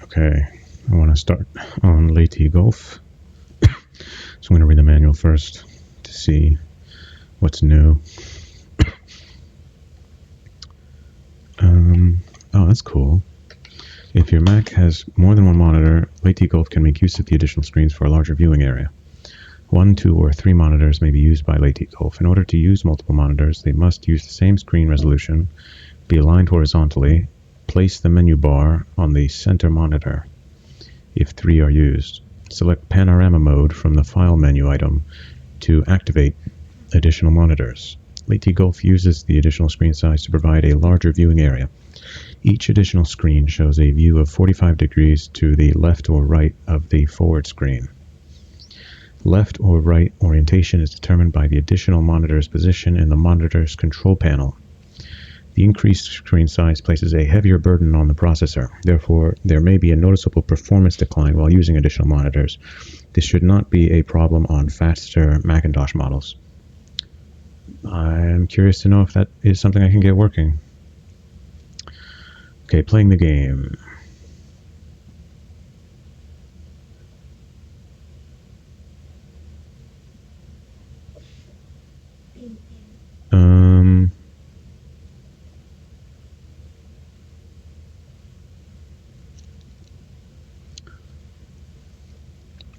Okay, I want to start on Leyte Gulf. So I'm going to read the manual first to see what's new. Oh, that's cool. If your Mac has more than one monitor, Leyte Gulf can make use of the additional screens for a larger viewing area. 1, 2, or 3 monitors may be used by Leyte Gulf. In order to use multiple monitors, they must use the same screen resolution, be aligned horizontally, place the menu bar on the center monitor. If 3 are used, select Panorama Mode from the File menu item to activate additional monitors. Leyte Gulf uses the additional screen size to provide a larger viewing area. Each additional screen shows a view of 45 degrees to the left or right of the forward screen. Left or right orientation is determined by the additional monitor's position in the monitor's control panel. The increased screen size places a heavier burden on the processor. Therefore, there may be a noticeable performance decline while using additional monitors. This should not be a problem on faster Macintosh models. I'm curious to know if that is something I can get working. Okay, playing the game.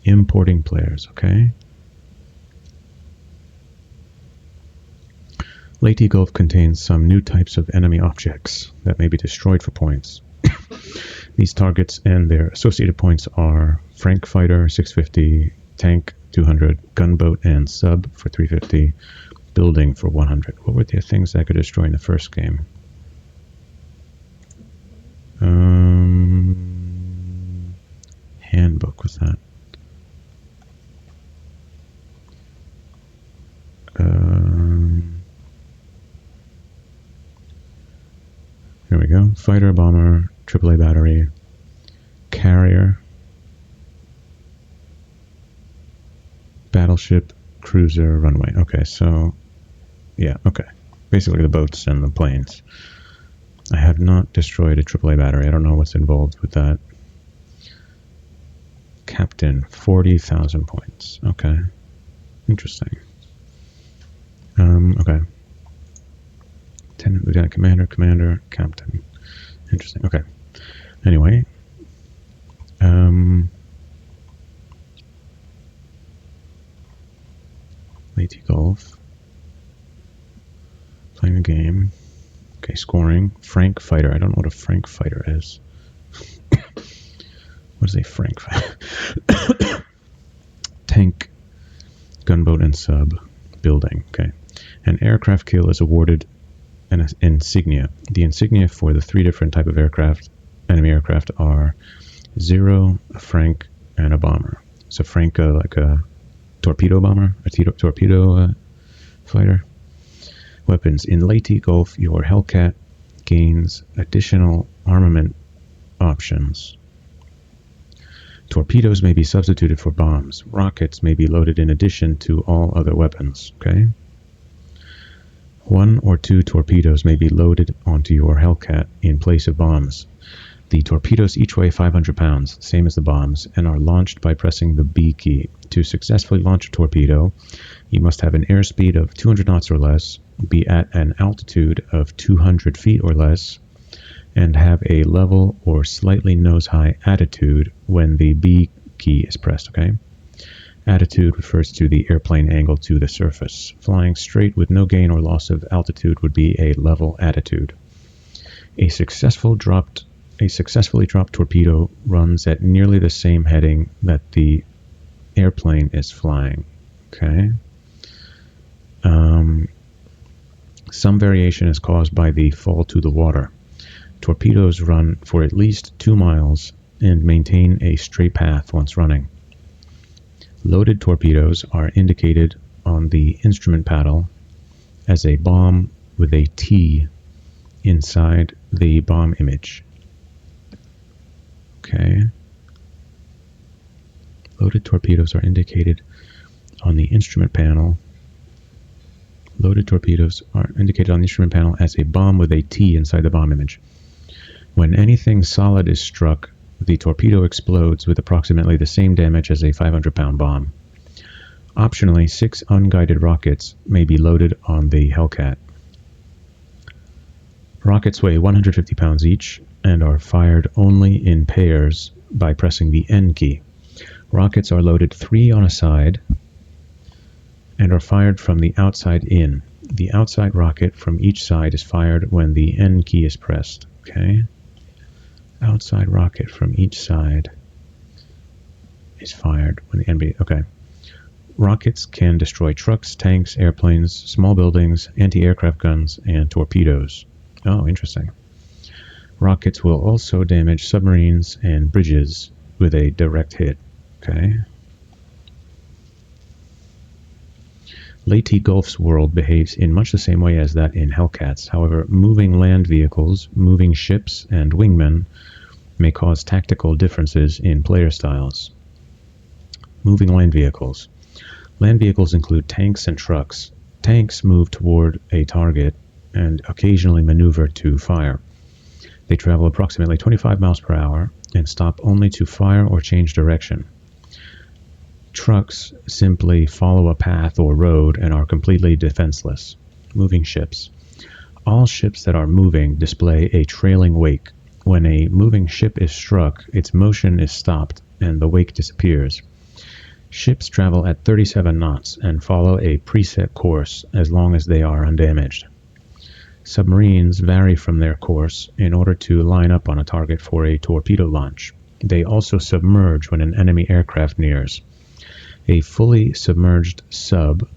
Importing players, okay. Leyte Gulf contains some new types of enemy objects that may be destroyed for points. These targets and their associated points are Frank Fighter 650, Tank 200, Gunboat and Sub for 350, Building for 100. What were the things that I could destroy in the first game? Handbook, what's that? Here we go. Fighter, bomber, AAA battery, carrier, battleship, cruiser, runway. Okay, so yeah, okay. Basically the boats and the planes. I have not destroyed a AAA battery. I don't know what's involved with that. Captain, 40,000 points. Okay. Interesting. Okay. Lieutenant, Lieutenant Commander, Commander, Captain. Interesting. Okay. Anyway. Leyte Gulf. Playing the game. Okay, scoring. Frank Fighter. I don't know what a Frank Fighter is. What is a Frank Fighter? Tank, Gunboat, and Sub. Building. Okay. An aircraft kill is awarded an insignia. The insignia for the 3 different type of aircraft, enemy aircraft, are 0, a Frank, and a bomber. So Frank, like a torpedo bomber, a torpedo fighter. Weapons. In Leyte Gulf, your Hellcat gains additional armament options. Torpedoes may be substituted for bombs. Rockets may be loaded in addition to all other weapons. Okay. 1 or 2 torpedoes may be loaded onto your Hellcat in place of bombs. The torpedoes each weigh 500 pounds, same as the bombs, and are launched by pressing the B key. To successfully launch a torpedo, you must have an airspeed of 200 knots or less, be at an altitude of 200 feet or less, and have a level or slightly nose-high attitude when the B key is pressed, okay? Attitude refers to the airplane angle to the surface. Flying straight with no gain or loss of altitude would be a level attitude. A successfully dropped torpedo runs at nearly the same heading that the airplane is flying. Okay. Some variation is caused by the fall to the water. Torpedoes run for at least 2 miles and maintain a straight path once running. Loaded torpedoes are indicated on the instrument panel as a bomb with a T inside the bomb image. Okay. Loaded torpedoes are indicated on the instrument panel. Loaded torpedoes are indicated on the instrument panel as a bomb with a T inside the bomb image. When anything solid is struck, the torpedo explodes with approximately the same damage as a 500-pound bomb. Optionally, 6 unguided rockets may be loaded on the Hellcat. Rockets weigh 150 pounds each and are fired only in pairs by pressing the N key. Rockets are loaded 3 on a side and are fired from the outside in. The outside rocket from each side is fired when the N key is pressed. Okay. Outside rocket from each side is fired when the N key. Okay. Rockets can destroy trucks, tanks, airplanes, small buildings, anti-aircraft guns, and torpedoes. Oh, interesting. Rockets will also damage submarines and bridges with a direct hit. Okay. Leyte Gulf's world behaves in much the same way as that in Hellcats. However, moving land vehicles, moving ships, and wingmen may cause tactical differences in player styles. Moving land vehicles. Land vehicles include tanks and trucks. Tanks move toward a target and occasionally maneuver to fire. They travel approximately 25 miles per hour and stop only to fire or change direction. Trucks simply follow a path or road and are completely defenseless. Moving ships. All ships that are moving display a trailing wake. When a moving ship is struck, its motion is stopped and the wake disappears. Ships travel at 37 knots and follow a preset course as long as they are undamaged. Submarines vary from their course in order to line up on a target for a torpedo launch. They also submerge when an enemy aircraft nears. A fully submerged sub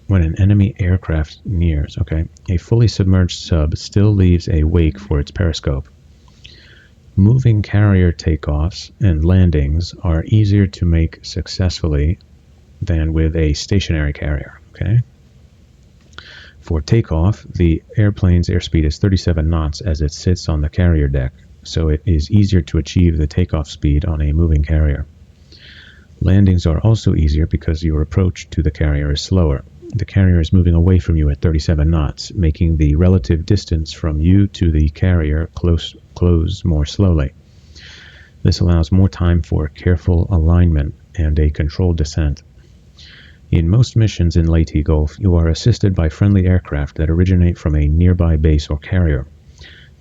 when an enemy aircraft nears. Okay. A fully submerged sub still leaves a wake for its periscope. Moving carrier takeoffs and landings are easier to make successfully than with a stationary carrier. Okay. For takeoff, the airplane's airspeed is 37 knots as it sits on the carrier deck, so it is easier to achieve the takeoff speed on a moving carrier. Landings are also easier because your approach to the carrier is slower. The carrier is moving away from you at 37 knots, making the relative distance from you to the carrier close more slowly. This allows more time for careful alignment and a controlled descent. In most missions in Leyte Gulf, you are assisted by friendly aircraft that originate from a nearby base or carrier.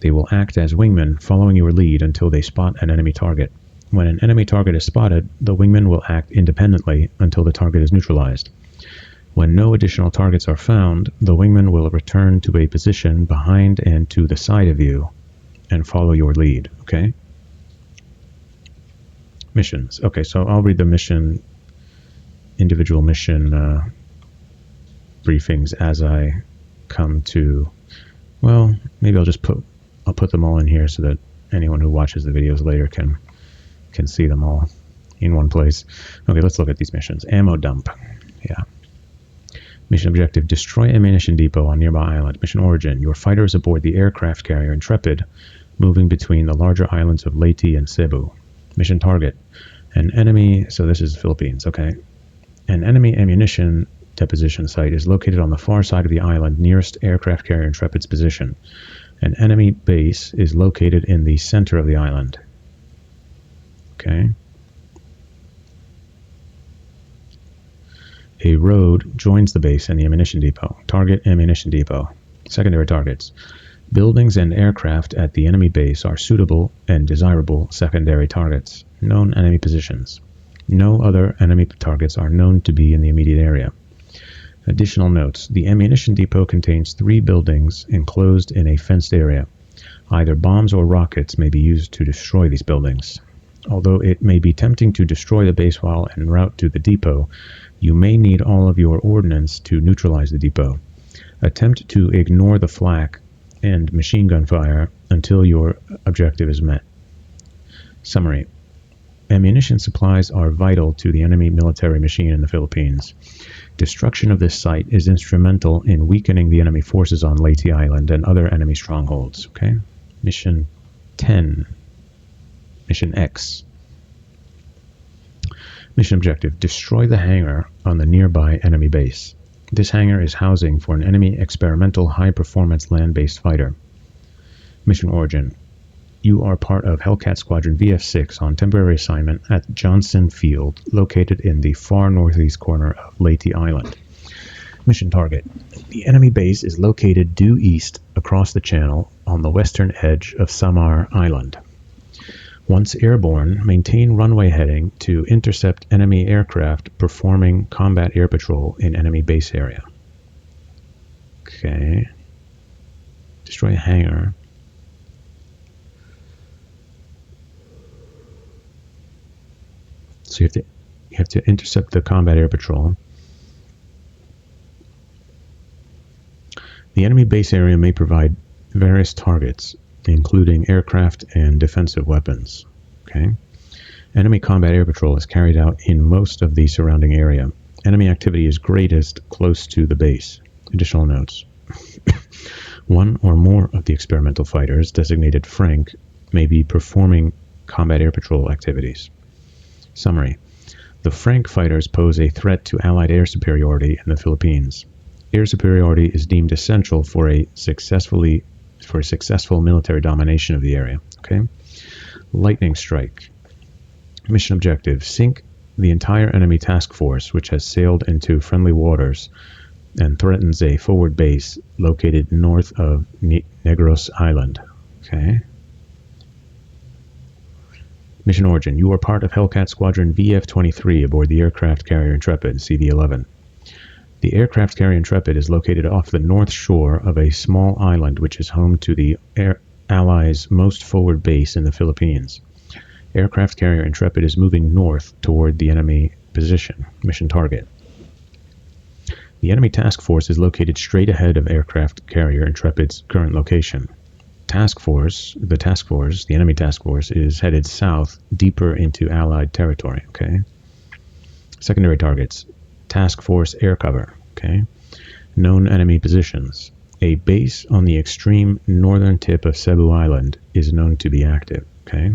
They will act as wingmen, following your lead until they spot an enemy target. When an enemy target is spotted, the wingmen will act independently until the target is neutralized. When no additional targets are found, the wingmen will return to a position behind and to the side of you and follow your lead. Okay? Missions. Okay, so I'll read the individual mission briefings as I come to. Well, maybe I'll put them all in here so that anyone who watches the videos later can see them all in one place. Okay, let's look at these missions. Ammo dump. Yeah. Mission objective: destroy ammunition depot on nearby island. Mission origin: your fighter is aboard the aircraft carrier Intrepid, moving between the larger islands of Leyte and Cebu. Mission target: an enemy. So this is the Philippines. Okay. An enemy ammunition deposition site is located on the far side of the island nearest aircraft carrier Intrepid's position. An enemy base is located in the center of the island. Okay. A road joins the base and the ammunition depot. Target ammunition depot. Secondary targets. Buildings and aircraft at the enemy base are suitable and desirable secondary targets. Known enemy positions. No other enemy targets are known to be in the immediate area. Additional notes. The ammunition depot contains 3 buildings enclosed in a fenced area. Either bombs or rockets may be used to destroy these buildings. Although it may be tempting to destroy the base while en route to the depot, you may need all of your ordnance to neutralize the depot. Attempt to ignore the flak and machine gun fire until your objective is met. Summary. Ammunition supplies are vital to the enemy military machine in the Philippines. Destruction of this site is instrumental in weakening the enemy forces on Leyte Island and other enemy strongholds. Okay. Mission 10. Mission X. Mission objective: destroy the hangar on the nearby enemy base. This hangar is housing for an enemy experimental high-performance land-based fighter. Mission origin: you are part of Hellcat Squadron VF6 on temporary assignment at Johnson Field, located in the far northeast corner of Leyte Island. Mission target. The enemy base is located due east across the channel on the western edge of Samar Island. Once airborne, maintain runway heading to intercept enemy aircraft performing combat air patrol in enemy base area. Okay. Destroy a hangar. So you have to intercept the combat air patrol. The enemy base area may provide various targets, including aircraft and defensive weapons. Okay. Enemy combat air patrol is carried out in most of the surrounding area. Enemy activity is greatest close to the base. Additional notes. One or more of the experimental fighters, designated Frank, may be performing combat air patrol activities. Summary. The Frank fighters pose a threat to Allied air superiority in the Philippines. Air superiority is deemed essential for successful military domination of the area. Okay. Lightning strike. Mission objective: sink the entire enemy task force which has sailed into friendly waters and threatens a forward base located north of Negros Island. Okay. Mission origin: you are part of Hellcat Squadron VF-23 aboard the aircraft carrier Intrepid, CV-11. The aircraft carrier Intrepid is located off the north shore of a small island which is home to the Allies' most forward base in the Philippines. Aircraft carrier Intrepid is moving north toward the enemy position. Mission target. The enemy task force is located straight ahead of aircraft carrier Intrepid's current location. The enemy task force, is headed south, deeper into Allied territory. Okay. Secondary targets. Task force air cover. Okay. Known enemy positions. A base on the extreme northern tip of Cebu Island is known to be active. Okay.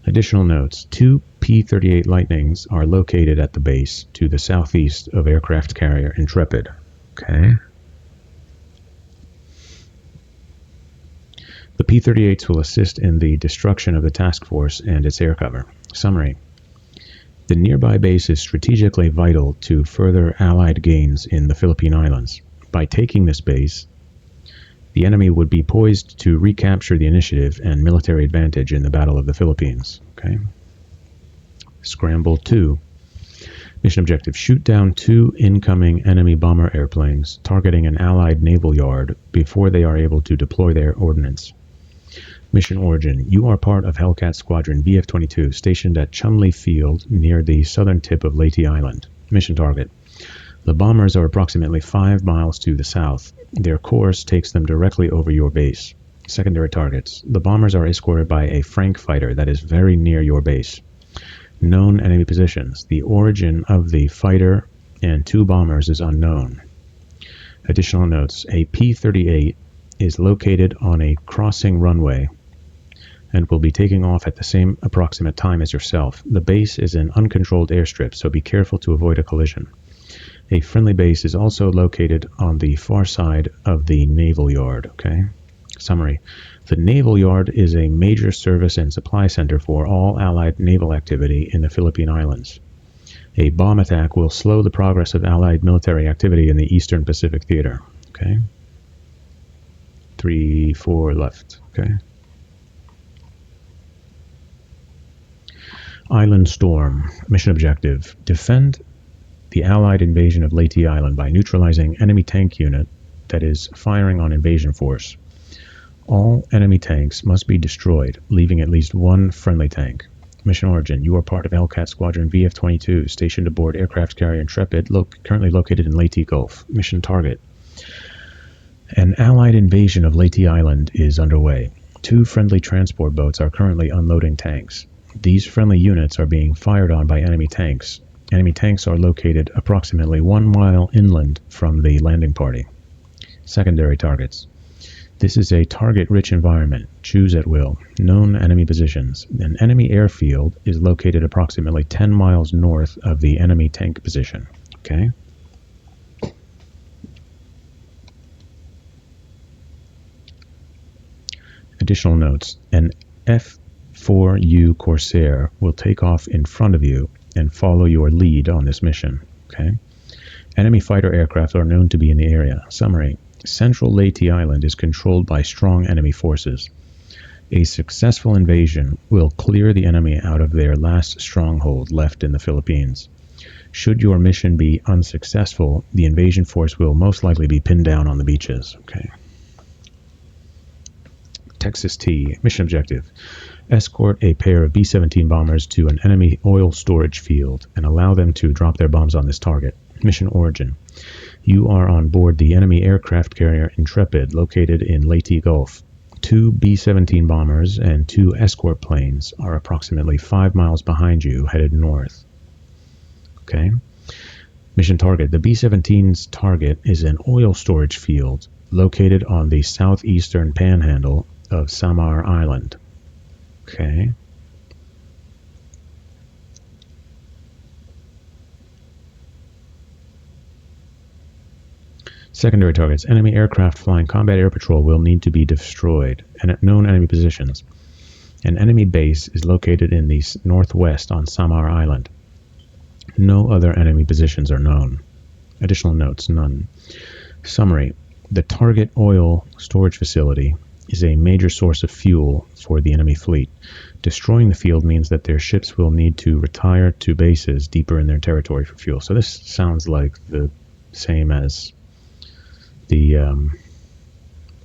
Additional notes. 2 P-38 Lightnings are located at the base to the southeast of aircraft carrier Intrepid. Okay. The P-38s will assist in the destruction of the task force and its air cover. Summary. The nearby base is strategically vital to further Allied gains in the Philippine Islands. By taking this base, the enemy would be poised to recapture the initiative and military advantage in the Battle of the Philippines. Okay. Scramble 2. Mission objective: shoot down 2 incoming enemy bomber airplanes targeting an Allied naval yard before they are able to deploy their ordnance. Mission origin: you are part of Hellcat Squadron VF-22 stationed at Chumley Field near the southern tip of Leyte Island. Mission target: the bombers are approximately 5 miles to the south. Their course takes them directly over your base. Secondary targets: the bombers are escorted by a Frank fighter that is very near your base. Known enemy positions: the origin of the fighter and 2 bombers is unknown. Additional notes: a P-38 is located on a crossing runway and will be taking off at the same approximate time as yourself. The base is an uncontrolled airstrip, so be careful to avoid a collision. A friendly base is also located on the far side of the naval yard. Okay. Summary. The naval yard is a major service and supply center for all Allied naval activity in the Philippine Islands. A bomb attack will slow the progress of Allied military activity in the Eastern Pacific Theater. Okay. 3, 4 left. Okay. Island Storm. Mission objective: defend the Allied invasion of Leyte Island by neutralizing enemy tank unit that is firing on invasion force. All enemy tanks must be destroyed, leaving at least 1 friendly tank. Mission origin: you are part of Hellcat Squadron VF-22 stationed aboard aircraft carrier Intrepid, currently located in Leyte Gulf. Mission target: an Allied invasion of Leyte Island is underway. 2 friendly transport boats are currently unloading tanks. These friendly units are being fired on by enemy tanks. Enemy tanks are located approximately 1 mile inland from the landing party. Secondary targets: this is a target-rich environment. Choose at will. Known enemy positions: an enemy airfield is located approximately 10 miles north of the enemy tank position. Okay. Additional notes: an F4U Corsair will take off in front of you and follow your lead on this mission. Okay. Enemy fighter aircraft are known to be in the area. Summary. Central Leyte Island is controlled by strong enemy forces. A successful invasion will clear the enemy out of their last stronghold left in the Philippines. Should your mission be unsuccessful, the invasion force will most likely be pinned down on the beaches. Okay. Texas T. Mission objective. Escort a pair of B-17 bombers to an enemy oil storage field and allow them to drop their bombs on this target. Mission origin. You are on board the enemy aircraft carrier Intrepid located in Leyte Gulf. 2 B-17 bombers and 2 escort planes are approximately 5 miles behind you, headed north. Okay. Mission target. The B-17's target is an oil storage field located on the southeastern panhandle of Samar Island. Okay. Secondary targets. Enemy aircraft flying combat air patrol will need to be destroyed. And known enemy positions. An enemy base is located in the northwest on Samar Island. No other enemy positions are known. Additional notes, none. Summary. The target oil storage facility is a major source of fuel for the enemy fleet. Destroying the field means that their ships will need to retire to bases deeper in their territory for fuel. So this sounds like the same as the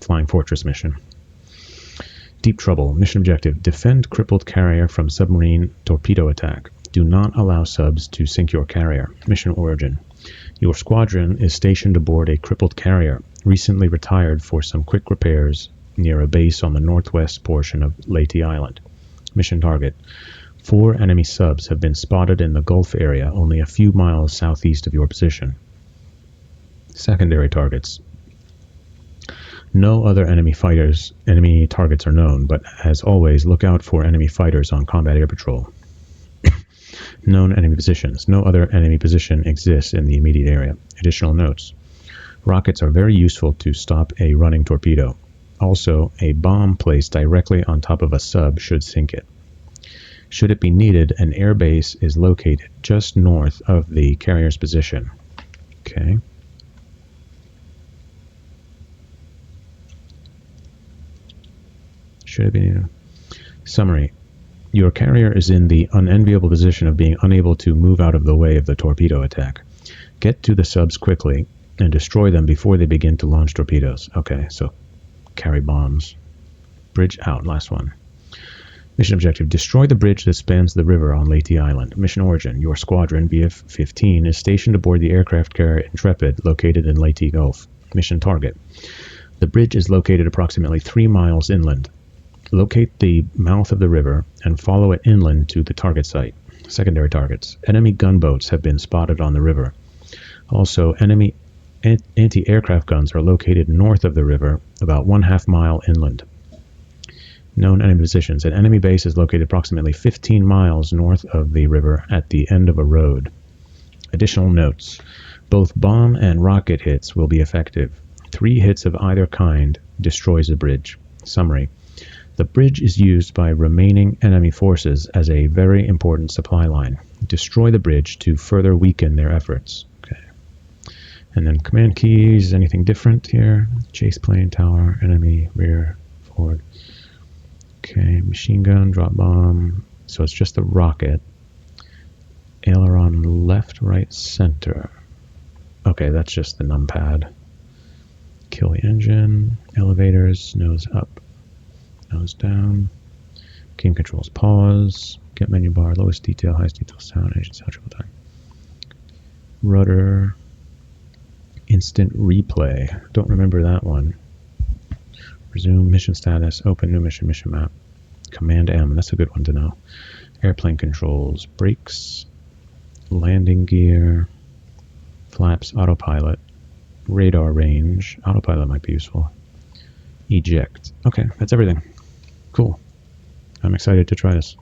Flying Fortress mission. Deep Trouble. Mission objective. Defend crippled carrier from submarine torpedo attack. Do not allow subs to sink your carrier. Mission origin. Your squadron is stationed aboard a crippled carrier, recently retired for some quick repairs near a base on the northwest portion of Leyte Island. Mission target. 4 enemy subs have been spotted in the Gulf area only a few miles southeast of your position. Secondary targets. No other enemy targets are known, but as always, look out for enemy fighters on combat air patrol. Known enemy positions. No other enemy position exists in the immediate area. Additional notes. Rockets are very useful to stop a running torpedo. Also, a bomb placed directly on top of a sub should sink it. Should it be needed, an air base is located just north of the carrier's position. Okay. Should it be needed? Summary. Your carrier is in the unenviable position of being unable to move out of the way of the torpedo attack. Get to the subs quickly and destroy them before they begin to launch torpedoes. Okay, so carry bombs. Bridge out, last one. Mission objective. Destroy the bridge that spans the river on Leyte Island. Mission origin. Your squadron, BF-15, is stationed aboard the aircraft carrier Intrepid located in Leyte Gulf. Mission target. The bridge is located approximately 3 miles inland. Locate the mouth of the river and follow it inland to the target site. Secondary targets. Enemy gunboats have been spotted on the river. Also, enemy anti-aircraft guns are located north of the river, about 1/2 mile inland. Known enemy positions. An enemy base is located approximately 15 miles north of the river at the end of a road. Additional notes. Both bomb and rocket hits will be effective. 3 hits of either kind destroys the bridge. Summary. The bridge is used by remaining enemy forces as a very important supply line. Destroy the bridge to further weaken their efforts. Okay. And then command keys, anything different here? Chase plane, tower, enemy, rear, forward. Okay, machine gun, drop bomb. So it's just the rocket. Aileron left, right, center. Okay, that's just the numpad. Kill the engine. Elevators, nose up. Nose down. Game controls, pause. Get menu bar, lowest detail, highest detail, sound, engine sound, triple time. Rudder. Instant replay. Don't remember that one. Resume mission status, open new mission, mission map. Command M, that's a good one to know. Airplane controls, brakes, landing gear, flaps, autopilot, radar range. Autopilot might be useful. Eject. Okay, that's everything. Cool. I'm excited to try this.